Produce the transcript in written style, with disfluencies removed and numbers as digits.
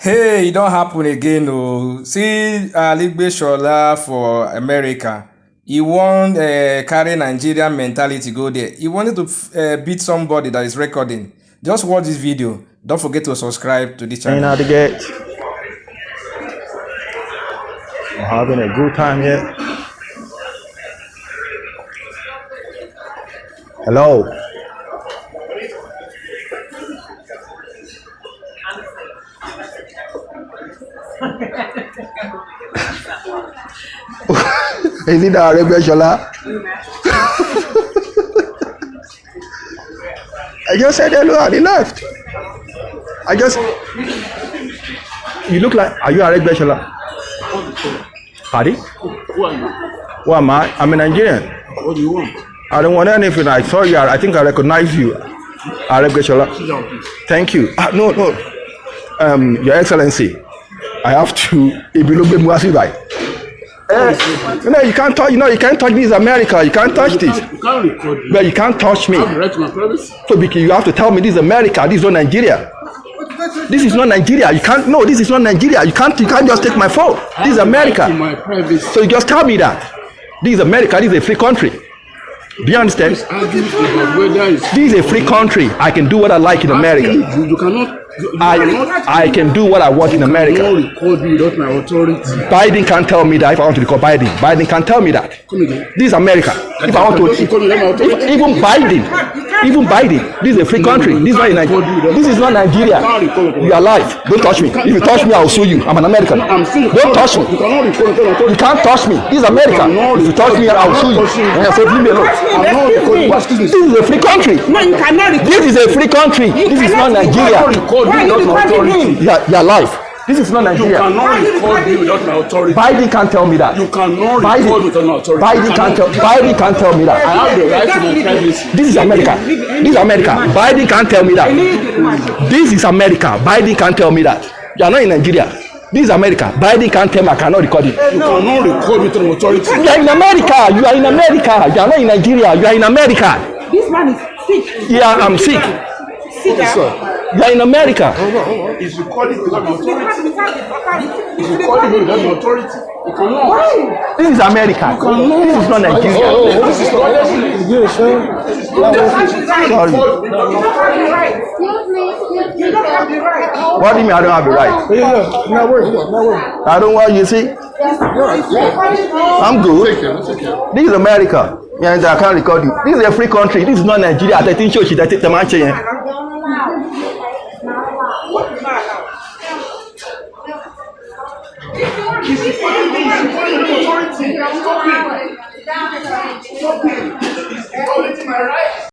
Hey, it don't happen again. Oh, see, Aregbesola for America. He won't carry Nigerian mentality go there. He wanted to beat somebody that is recording. Just watch this video. Don't forget to subscribe to this Ain't channel. out to get. I'm having a good time here. Hello. Is it Aregbesola? I just said hello and he left. You look like, are you Aregbesola? Pardon? Who are you? Who am I? I'm a Nigerian. What do you want? I don't want anything. I saw you. I think I recognize you. Aregbesola. Sit down, please. Thank you. No. Your Excellency, I have to. No, you can't touch. You can't touch this. America. You can't touch this. You can't record me. But you can't touch me. I have the right to my privacy. So you have to tell me this is America. This is not Nigeria. This is not Nigeria. You can't. No, this is not Nigeria. You can't just take my phone. This is America. I have the right to my privacy. So you just tell me that. This is America. This is a free country. Do you understand? Argue about whether it's This is a free country. I can do what I like in America. You cannot. I can do what I want in You America. cannot record me without my authority. Biden can't tell me that if I want to record Biden. Biden can't tell me that. Come again. This is America. If I want to, even Biden, this is a free country. This is not Nigeria. You are alive. Don't touch me. If you touch me, I will sue you. I'm an American. Don't touch me. You cannot record without authority. You can't touch me. This is America. If you touch me, I will sue you. And I said, leave me alone. I'm not recording. This is a free country. No, you cannot record. This is a free country. This is not Nigeria. Why are you recording him? You're alive. This is not You Nigeria. cannot record me without my authority. Biden can't tell me that. You cannot record without my authority. Biden can't tell me I that. have the right to my privacy. This is America. This is America. Biden can't tell me that. This is America. Biden can't tell me that. You are not in Nigeria. This is America. Biden can't tell me I cannot record it. You cannot record without my authority. You are in America. You are in America. You are not in Nigeria. You are in America. This man is sick. Yeah, I'm sick. Sit down. You are in America. He's recording without my authority. He's It's recording me without my authority. You cannot. Why? This is America. This is not Nigeria. This is not. Sorry. You don't have the right. You don't have the right. What do you mean I don't have the right? Not working. I don't want you see. I'm good. This is America. Yeah, I can't record you. This is a free country. This is not Nigeria. I think she take the man chain. Stop it. Stop it. Stop it. Stop it. Stop it.